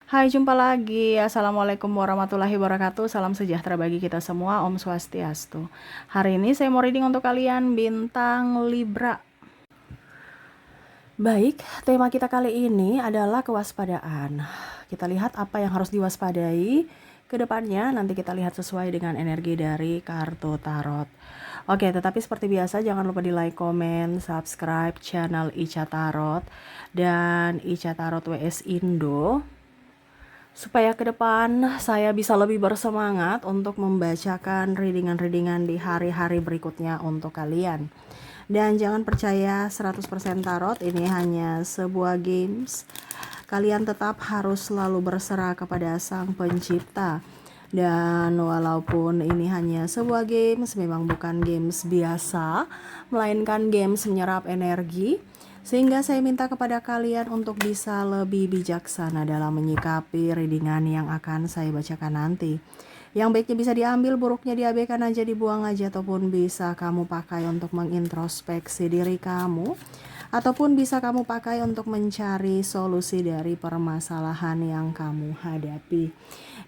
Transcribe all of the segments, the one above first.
Hai, jumpa lagi. Assalamualaikum warahmatullahi wabarakatuh. Salam sejahtera bagi kita semua. Om Swastiastu. Hari ini saya mau reading untuk kalian bintang Libra. Baik, tema kita kali ini adalah kewaspadaan. Kita lihat apa yang harus diwaspadai ke depannya. Nanti kita lihat sesuai dengan energi dari kartu tarot. Oke, tetapi seperti biasa jangan lupa di like, komen, subscribe channel Ica Tarot dan Ica Tarot WS Indo, supaya ke depan saya bisa lebih bersemangat untuk membacakan readingan-readingan di hari-hari berikutnya untuk kalian. Dan jangan percaya 100% tarot, ini hanya sebuah games. Kalian tetap harus selalu berserah kepada Sang Pencipta. Dan walaupun ini hanya sebuah games, memang bukan games biasa, melainkan games menyerap energi. Sehingga saya minta kepada kalian untuk bisa lebih bijaksana dalam menyikapi readingan yang akan saya bacakan nanti. Yang baiknya bisa diambil, buruknya diabaikan aja, dibuang aja, ataupun bisa kamu pakai untuk mengintrospeksi diri kamu, ataupun bisa kamu pakai untuk mencari solusi dari permasalahan yang kamu hadapi.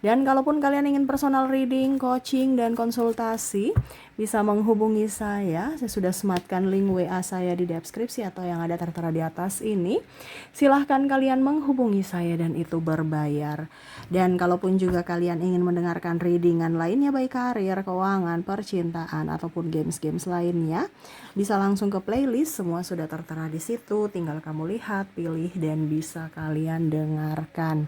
Dan kalaupun kalian ingin personal reading, coaching, dan konsultasi, bisa menghubungi saya. Saya sudah sematkan link WA saya di deskripsi atau yang ada tertera di atas ini. Silahkan kalian menghubungi saya dan itu berbayar. Dan kalaupun juga kalian ingin mendengarkan readingan lainnya, baik karir, keuangan, percintaan, ataupun games-games lainnya, bisa langsung ke playlist. Semua sudah tertera di situ. Tinggal kamu lihat, pilih, dan bisa kalian dengarkan.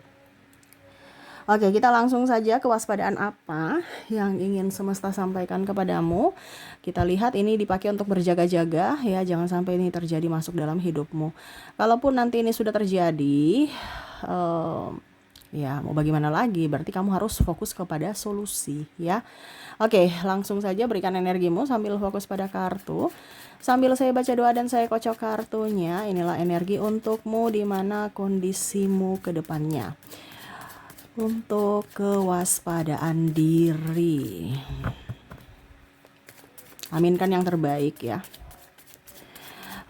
Oke, kita langsung saja kewaspadaan apa yang ingin semesta sampaikan kepadamu. Kita lihat ini dipakai untuk berjaga-jaga ya, jangan sampai ini terjadi masuk dalam hidupmu. Kalaupun nanti ini sudah terjadi, ya mau bagaimana lagi, berarti kamu harus fokus kepada solusi ya. Oke, langsung saja berikan energimu sambil fokus pada kartu. Sambil saya baca doa dan saya kocok kartunya, inilah energi untukmu di mana kondisimu ke depannya. Untuk kewaspadaan diri, aminkan yang terbaik ya.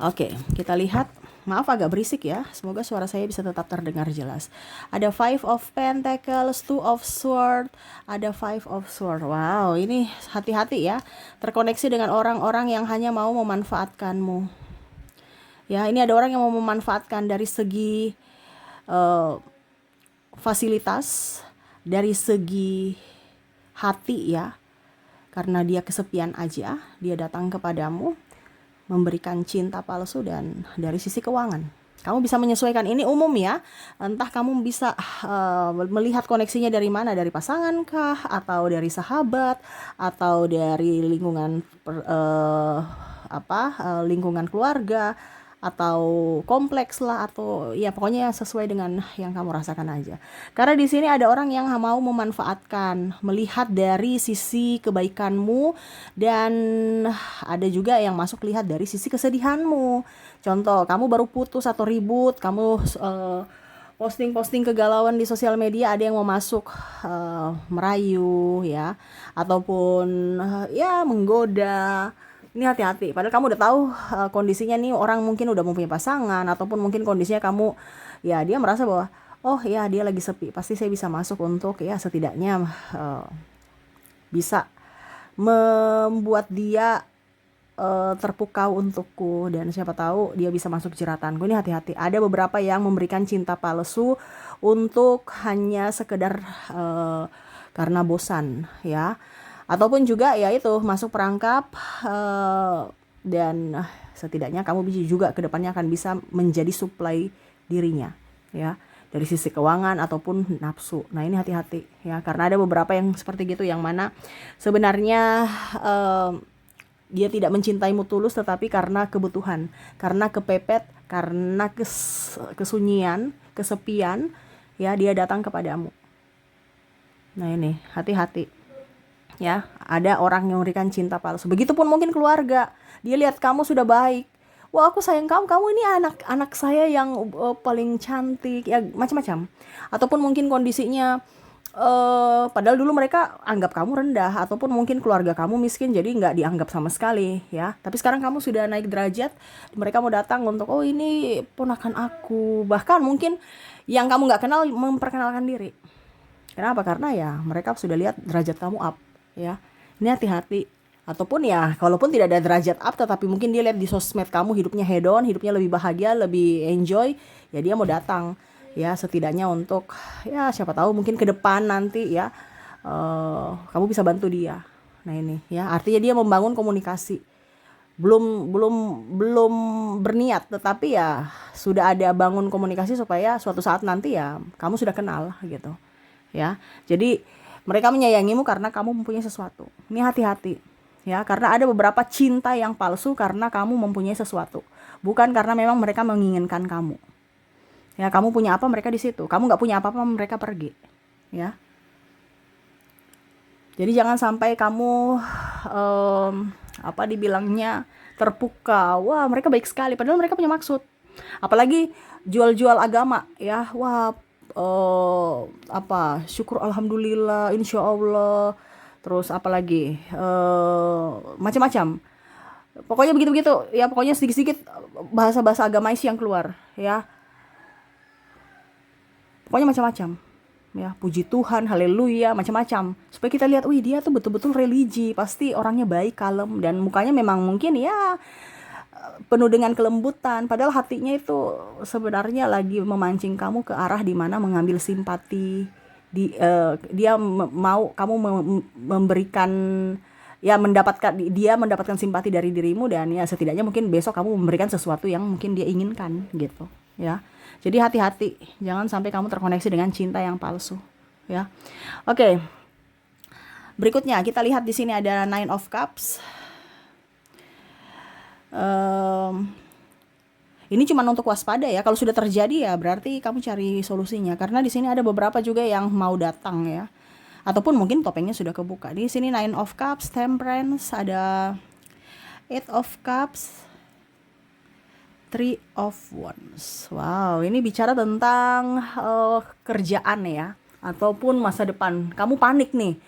Oke, kita lihat. Maaf agak berisik ya, semoga suara saya bisa tetap terdengar jelas. Ada Five of Pentacles, Two of Swords, ada Five of Swords. Wow, ini hati-hati ya, terkoneksi dengan orang-orang yang hanya mau memanfaatkanmu. Ya, ini ada orang yang mau memanfaatkan dari segi fasilitas, dari segi hati ya, karena dia kesepian aja, dia datang kepadamu memberikan cinta palsu. Dan dari sisi keuangan, kamu bisa menyesuaikan, ini umum ya, entah kamu bisa melihat koneksinya dari mana, dari pasangan kah, atau dari sahabat, atau dari lingkungan lingkungan keluarga, atau kompleks lah, atau ya pokoknya sesuai dengan yang kamu rasakan aja. Karena di sini ada orang yang mau memanfaatkan, melihat dari sisi kebaikanmu, dan ada juga yang masuk lihat dari sisi kesedihanmu. Contoh, kamu baru putus atau ribut, kamu posting-posting kegalauan di sosial media, ada yang mau masuk merayu ya, ataupun ya menggoda. Ini hati-hati, padahal kamu udah tahu kondisinya nih, orang mungkin udah mempunyai pasangan, ataupun mungkin kondisinya kamu, ya dia merasa bahwa, oh ya dia lagi sepi, pasti saya bisa masuk untuk ya setidaknya bisa membuat dia terpukau untukku, dan siapa tahu dia bisa masuk jeratanku. Ini hati-hati, ada beberapa yang memberikan cinta palsu untuk hanya sekedar karena bosan ya, ataupun juga ya itu masuk perangkap, dan setidaknya kamu bisa juga kedepannya akan bisa menjadi supply dirinya ya, dari sisi keuangan ataupun nafsu. Nah ini hati-hati ya, karena ada beberapa yang seperti gitu, yang mana sebenarnya dia tidak mencintaimu tulus, tetapi karena kebutuhan, karena kepepet, karena kesunyian, kesepian ya, dia datang kepadamu. Nah ini hati-hati ya, ada orang yang memberikan cinta palsu. Begitupun mungkin keluarga, dia lihat kamu sudah baik, wah aku sayang kamu, kamu ini anak saya yang paling cantik ya, macam-macam. Ataupun mungkin kondisinya Padahal dulu mereka anggap kamu rendah, ataupun mungkin keluarga kamu miskin jadi nggak dianggap sama sekali ya. Tapi sekarang kamu sudah naik derajat, mereka mau datang untuk, oh ini ponakan aku, bahkan mungkin yang kamu nggak kenal memperkenalkan diri. Kenapa? Karena ya mereka sudah lihat derajat kamu up ya. Ini hati-hati. Ataupun ya kalaupun tidak ada derajat up, tetapi mungkin dia lihat di sosmed kamu hidupnya hedon, hidupnya lebih bahagia, lebih enjoy, ya dia mau datang ya, setidaknya untuk ya siapa tahu mungkin ke depan nanti ya kamu bisa bantu dia. Nah ini ya artinya dia membangun komunikasi, belum berniat, tetapi ya sudah ada bangun komunikasi supaya suatu saat nanti ya kamu sudah kenal gitu ya. Jadi mereka menyayangimu karena kamu mempunyai sesuatu. Ini hati-hati ya, karena ada beberapa cinta yang palsu karena kamu mempunyai sesuatu, bukan karena memang mereka menginginkan kamu ya. Kamu punya apa, mereka di situ. Kamu nggak punya apa-apa, mereka pergi ya. Jadi jangan sampai kamu apa dibilangnya terpukau, wah mereka baik sekali, padahal mereka punya maksud. Apalagi jual-jual agama ya, wah apa syukur alhamdulillah insya Allah, terus apalagi macam-macam. Pokoknya begitu-begitu ya, pokoknya sedikit-sedikit bahasa-bahasa agamais yang keluar ya. Pokoknya macam-macam ya, puji Tuhan, haleluya, macam-macam, supaya kita lihat, wih dia tuh betul-betul religi, pasti orangnya baik, kalem, dan mukanya memang mungkin ya penuh dengan kelembutan, padahal hatinya itu sebenarnya lagi memancing kamu ke arah dimana mengambil simpati. Dia mau kamu memberikan ya, dia mendapatkan simpati dari dirimu, dan ya setidaknya mungkin besok kamu memberikan sesuatu yang mungkin dia inginkan gitu ya. Jadi hati-hati, jangan sampai kamu terkoneksi dengan cinta yang palsu ya. Oke. Berikutnya kita lihat di sini ada Nine of Cups. Ini cuma untuk waspada ya. Kalau sudah terjadi ya berarti kamu cari solusinya, karena di sini ada beberapa juga yang mau datang ya. Ataupun mungkin topengnya sudah kebuka. Di sini Nine of Cups, Temperance, ada Eight of Cups, Three of Wands. Wow, ini bicara tentang kerjaan ya, ataupun masa depan. Kamu panik nih.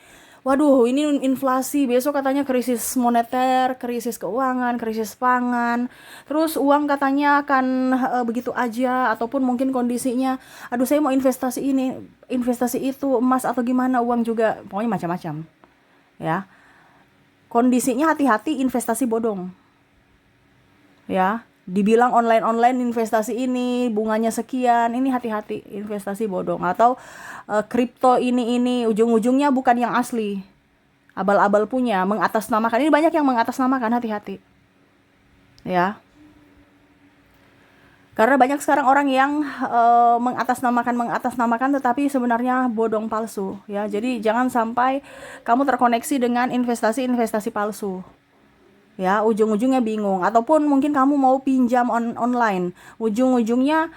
Waduh, ini inflasi, besok katanya krisis moneter, krisis keuangan, krisis pangan. Terus uang katanya akan begitu aja, ataupun mungkin kondisinya, aduh saya mau investasi ini, investasi itu, emas atau gimana, uang juga, pokoknya macam-macam. Ya. Kondisinya hati-hati, investasi bodong. Ya. Dibilang online investasi ini bunganya sekian, ini hati-hati, investasi bodong. Atau kripto ini ujung-ujungnya bukan yang asli, abal-abal punya, mengatasnamakan. Ini banyak yang mengatasnamakan, hati-hati ya, karena banyak sekarang orang yang mengatasnamakan tetapi sebenarnya bodong, palsu ya. Jadi jangan sampai kamu terkoneksi dengan investasi palsu ya, ujung-ujungnya bingung. Ataupun mungkin kamu mau pinjam online, ujung-ujungnya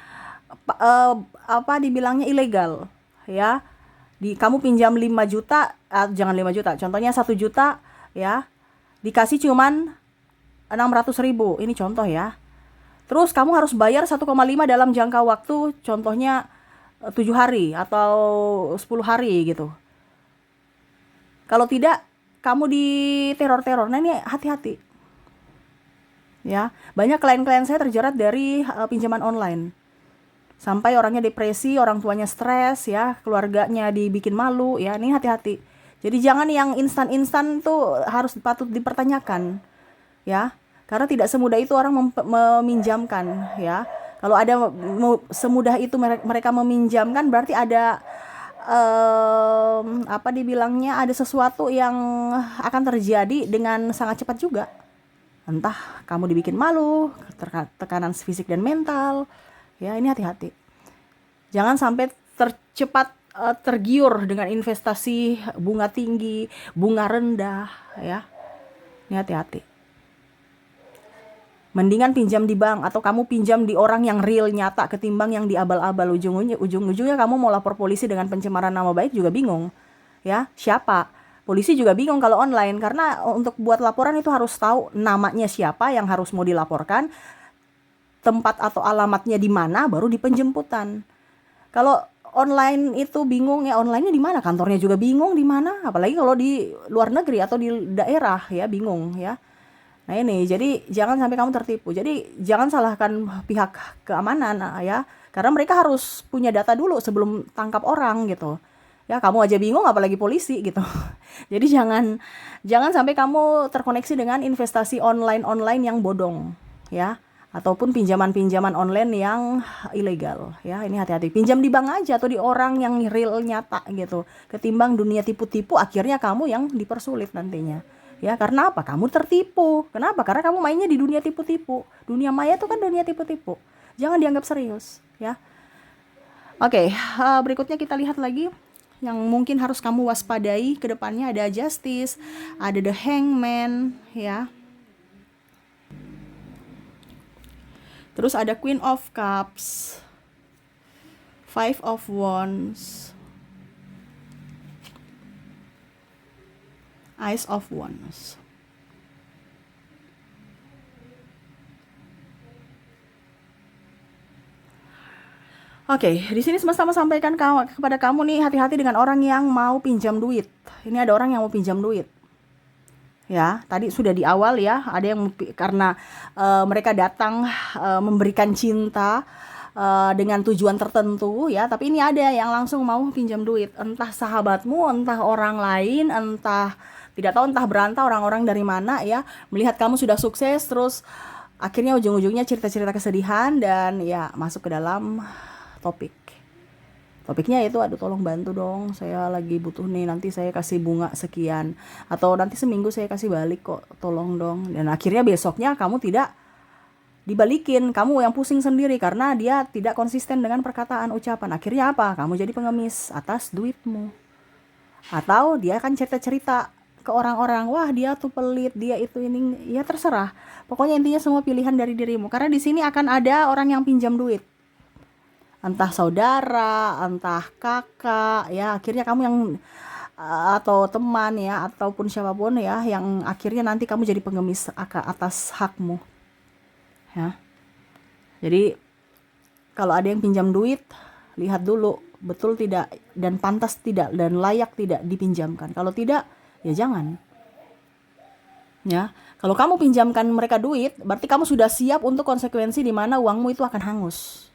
apa dibilangnya ilegal ya. Kamu pinjam 5 juta, jangan 5 juta, contohnya 1 juta ya, dikasih cuman 600.000, ini contoh ya. Terus kamu harus bayar 1,5 dalam jangka waktu, contohnya 7 hari atau 10 hari gitu. Kalau tidak, kamu di teror-teror. Nah ini hati-hati ya. Banyak klien-klien saya terjerat dari pinjaman online, sampai orangnya depresi, orang tuanya stres ya, keluarganya dibikin malu ya. Ini hati-hati. Jadi jangan yang instan-instan tuh harus patut dipertanyakan ya, karena tidak semudah itu orang meminjamkan ya. Kalau ada semudah itu mereka meminjamkan, berarti ada apa dibilangnya, ada sesuatu yang akan terjadi dengan sangat cepat juga. Entah kamu dibikin malu, tekanan fisik dan mental ya. Ini hati-hati, jangan sampai tergiur dengan investasi bunga tinggi, bunga rendah ya. Ini hati-hati. Mendingan pinjam di bank, atau kamu pinjam di orang yang real, nyata, ketimbang yang di abal-abal. Ujung-ujungnya kamu mau lapor polisi dengan pencemaran nama baik juga bingung ya. Siapa? Polisi juga bingung kalau online, karena untuk buat laporan itu harus tahu namanya siapa yang harus mau dilaporkan, tempat atau alamatnya di mana, baru di penjemputan. Kalau online itu bingung ya, onlinenya di mana, kantornya juga bingung di mana, apalagi kalau di luar negeri atau di daerah ya, bingung ya. Nah ini, jadi jangan sampai kamu tertipu. Jadi jangan salahkan pihak keamanan ya, karena mereka harus punya data dulu sebelum tangkap orang gitu. Ya kamu aja bingung apalagi polisi gitu. Jadi jangan sampai kamu terkoneksi dengan investasi online yang bodong ya, ataupun pinjaman-pinjaman online yang ilegal ya. Ini hati-hati. Pinjam di bank aja atau di orang yang real nyata gitu. Ketimbang dunia tipu-tipu, akhirnya kamu yang dipersulit nantinya. Ya, karena apa? Kamu tertipu. Kenapa? Karena kamu mainnya di dunia tipu-tipu. Dunia maya itu kan dunia tipu-tipu. Jangan dianggap serius, ya. Oke, berikutnya kita lihat lagi yang mungkin harus kamu waspadai ke depannya. Ada Justice, ada The Hangman, ya. Terus ada Queen of Cups, Five of Wands, Ace of Wands. Oke, di sini semesta sampaikan kepada kamu nih, hati-hati dengan orang yang mau pinjam duit. Ini ada orang yang mau pinjam duit. Ya, tadi sudah di awal ya, ada yang karena mereka datang memberikan cinta dengan tujuan tertentu ya, tapi ini ada yang langsung mau pinjam duit, entah sahabatmu, entah orang lain, entah tidak tahu, entah berantah orang-orang dari mana ya, melihat kamu sudah sukses, terus akhirnya ujung-ujungnya cerita-cerita kesedihan dan ya masuk ke dalam topiknya itu, aduh tolong bantu dong, saya lagi butuh nih, nanti saya kasih bunga sekian, atau nanti seminggu saya kasih balik kok, tolong dong. Dan akhirnya besoknya kamu tidak dibalikin, kamu yang pusing sendiri karena dia tidak konsisten dengan perkataan ucapan. Akhirnya apa? Kamu jadi pengemis atas duitmu. Atau dia akan cerita-cerita ke orang-orang, wah dia tuh pelit, dia itu ini, ya terserah. Pokoknya intinya semua pilihan dari dirimu. Karena di sini akan ada orang yang pinjam duit. Entah saudara, entah kakak, ya akhirnya kamu yang atau teman ya, ataupun siapapun ya, yang akhirnya nanti kamu jadi pengemis atas hakmu. Ya. Jadi kalau ada yang pinjam duit, lihat dulu betul tidak dan pantas tidak dan layak tidak dipinjamkan. Kalau tidak, ya jangan. Ya, kalau kamu pinjamkan mereka duit, berarti kamu sudah siap untuk konsekuensi di mana uangmu itu akan hangus.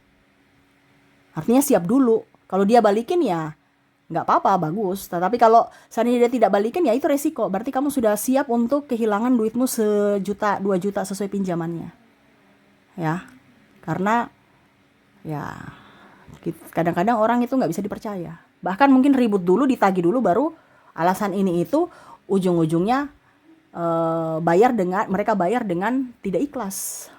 Artinya siap dulu. Kalau dia balikin ya nggak apa-apa, bagus. Tapi kalau seandainya dia tidak balikin ya itu resiko. Berarti kamu sudah siap untuk kehilangan duitmu 1 juta, 2 juta sesuai pinjamannya. Ya, karena ya kadang-kadang orang itu nggak bisa dipercaya. Bahkan mungkin ribut dulu, ditagih dulu, baru alasan ini itu ujung-ujungnya mereka bayar dengan tidak ikhlas.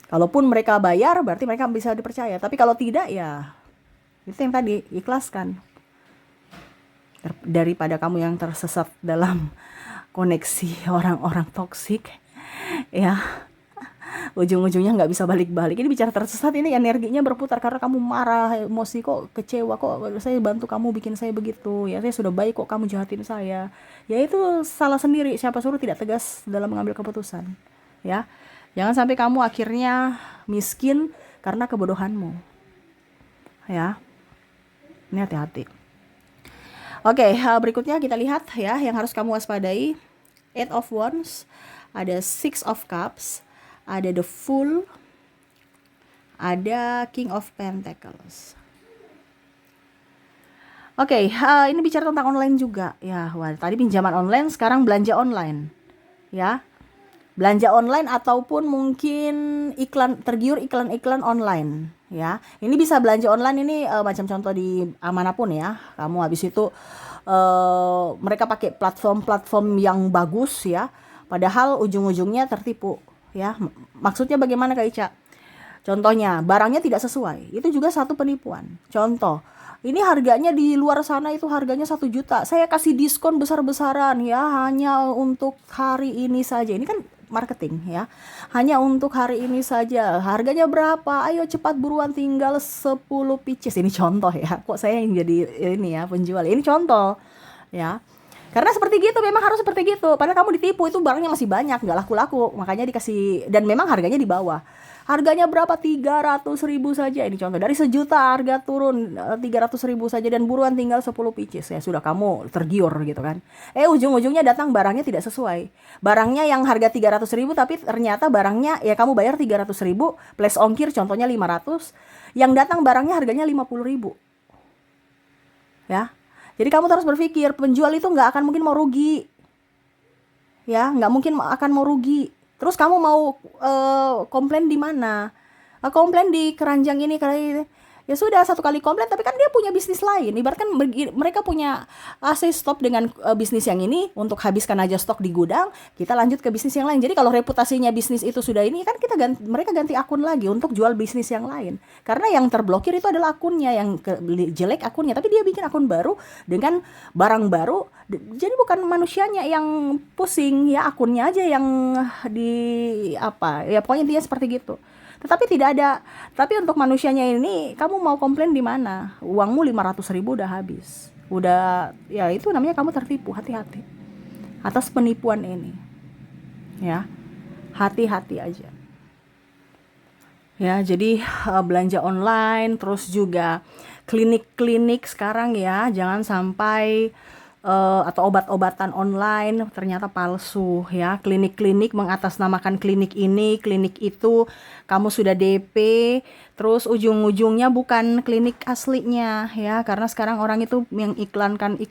Kalaupun mereka bayar, berarti mereka bisa dipercaya. Tapi kalau tidak, ya itu yang tadi, ikhlaskan. Daripada kamu yang tersesat dalam koneksi orang-orang toksik, ya ujung-ujungnya nggak bisa balik-balik. Ini bicara tersesat, ini energinya berputar karena kamu marah, emosi, kok kecewa, kok saya bantu kamu bikin saya begitu, ya saya sudah baik kok kamu jahatin saya. Ya itu salah sendiri, siapa suruh tidak tegas dalam mengambil keputusan. Ya, jangan sampai kamu akhirnya miskin karena kebodohanmu. Ya, ini hati-hati. Oke, berikutnya kita lihat ya yang harus kamu waspadai. 8 of Wands, ada 6 of Cups, ada The Fool, ada King of Pentacles. Oke, ini bicara tentang online juga ya. Wah, tadi pinjaman online, sekarang belanja online. Ya. Belanja online ataupun mungkin tergiur iklan-iklan online ya. Ini bisa belanja online ini macam contoh di manapun ya. Kamu habis itu mereka pakai platform-platform yang bagus ya. Padahal ujung-ujungnya tertipu ya. Maksudnya bagaimana Kak Ica? Contohnya barangnya tidak sesuai. Itu juga satu penipuan. Contoh, ini harganya di luar sana itu harganya 1 juta. Saya kasih diskon besar-besaran ya, hanya untuk hari ini saja. Ini kan marketing ya, hanya untuk hari ini saja, harganya berapa, ayo cepat buruan, tinggal 10 pieces. Ini contoh ya, kok saya yang jadi ini ya penjual, ini contoh ya, karena seperti gitu, memang harus seperti gitu. Padahal kamu ditipu, itu barangnya masih banyak, nggak laku-laku, makanya dikasih, dan memang harganya di bawah. Harganya berapa? 300.000 saja. Ini contoh, dari 1 juta harga turun 300.000 saja, dan buruan tinggal 10 pieces. Ya sudah, kamu tergiur gitu kan. Ujung-ujungnya datang barangnya tidak sesuai. Barangnya yang harga 300.000, tapi ternyata barangnya ya kamu bayar 300.000 plus ongkir contohnya 500. Yang datang barangnya harganya 50.000. Ya. Jadi kamu harus berpikir, penjual itu nggak akan mungkin mau rugi. Ya, nggak mungkin akan mau rugi. Terus kamu mau komplain di mana? Komplain di keranjang ini kali. Ya sudah, satu kali komplain, tapi kan dia punya bisnis lain. Ibaratkan mereka punya AC stop dengan bisnis yang ini, untuk habiskan aja stok di gudang, kita lanjut ke bisnis yang lain. Jadi kalau reputasinya bisnis itu sudah ini, kan mereka ganti akun lagi untuk jual bisnis yang lain. Karena yang terblokir itu adalah akunnya, yang jelek akunnya, tapi dia bikin akun baru dengan barang baru. Jadi bukan manusianya yang pusing, ya akunnya aja yang ya pokoknya intinya seperti gitu. Tapi untuk manusianya ini, kamu mau komplain di mana? Uangmu 500.000 udah habis. Udah, ya itu namanya kamu tertipu. Hati-hati atas penipuan ini. Ya, hati-hati aja. Ya, jadi belanja online, terus juga klinik-klinik sekarang ya, jangan sampai atau obat-obatan online ternyata palsu ya. Klinik-klinik mengatasnamakan klinik ini, klinik itu, kamu sudah DP, terus ujung-ujungnya bukan klinik aslinya ya, karena sekarang orang itu yang iklankan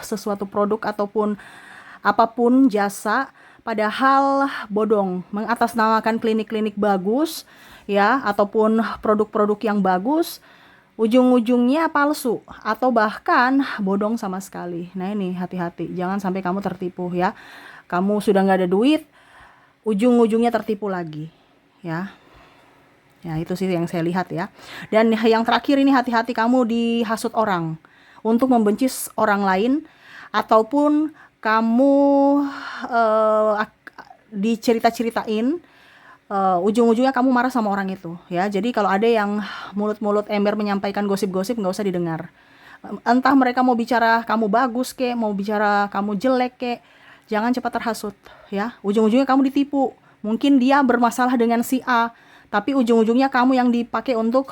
sesuatu produk ataupun apapun jasa, padahal bodong, mengatasnamakan klinik-klinik bagus ya, ataupun produk-produk yang bagus, ujung-ujungnya palsu atau bahkan bodong sama sekali. Nah ini hati-hati, jangan sampai kamu tertipu ya. Kamu sudah nggak ada duit, ujung-ujungnya tertipu lagi ya. Ya itu sih yang saya lihat ya. Dan yang terakhir ini, hati-hati kamu dihasut orang untuk membenci orang lain, ataupun kamu dicerita-ceritain, ujung-ujungnya kamu marah sama orang itu ya. Jadi kalau ada yang mulut-mulut ember menyampaikan gosip-gosip, nggak usah didengar. Entah mereka mau bicara kamu bagus kek, mau bicara kamu jelek kek, jangan cepat terhasut ya. Ujung-ujungnya kamu ditipu. Mungkin dia bermasalah dengan si A, tapi ujung-ujungnya kamu yang dipakai untuk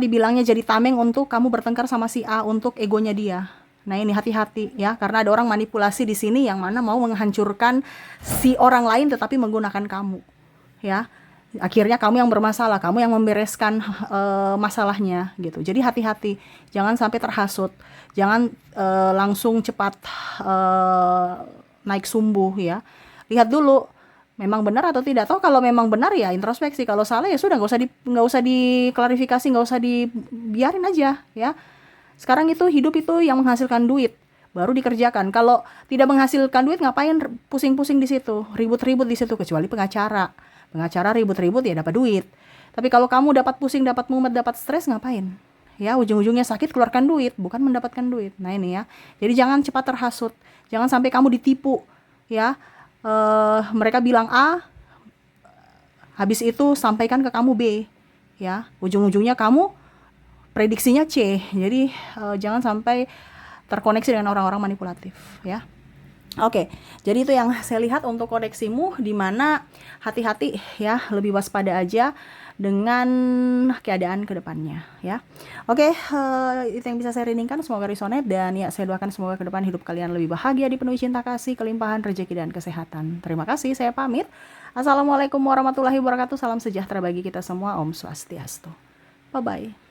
dibilangnya jadi tameng untuk kamu bertengkar sama si A untuk egonya dia. Nah ini hati-hati ya, karena ada orang manipulasi di sini yang mana mau menghancurkan si orang lain tetapi menggunakan kamu ya. Akhirnya kamu yang bermasalah, kamu yang membereskan masalahnya gitu. Jadi hati-hati, jangan sampai terhasut, jangan langsung cepat naik sumbu ya. Lihat dulu memang benar atau tidak. Toh kalau memang benar ya introspeksi, kalau salah ya sudah, nggak usah diklarifikasi, nggak usah dibiarin aja ya. Sekarang itu hidup itu yang menghasilkan duit baru dikerjakan. Kalau tidak menghasilkan duit, ngapain pusing-pusing di situ, ribut-ribut di situ, kecuali pengacara. Pengacara ribut-ribut ya dapat duit. Tapi kalau kamu dapat pusing, dapat mumet, dapat stres, ngapain? Ya ujung-ujungnya sakit, keluarkan duit, bukan mendapatkan duit. Nah ini ya. Jadi jangan cepat terhasut. Jangan sampai kamu ditipu ya. Mereka bilang A, habis itu sampaikan ke kamu B ya. Ujung-ujungnya kamu prediksinya C. Jadi jangan sampai terkoneksi dengan orang-orang manipulatif ya. Oke, jadi itu yang saya lihat untuk koneksimu, di mana hati-hati ya, lebih waspada aja dengan keadaan kedepannya ya. Oke, itu yang bisa saya ringkaskan, semoga resonate, dan ya saya doakan semoga ke depan hidup kalian lebih bahagia, dipenuhi cinta kasih, kelimpahan rezeki dan kesehatan. Terima kasih, saya pamit. Assalamualaikum warahmatullahi wabarakatuh. Salam sejahtera bagi kita semua. Om Swastiastu. Bye bye.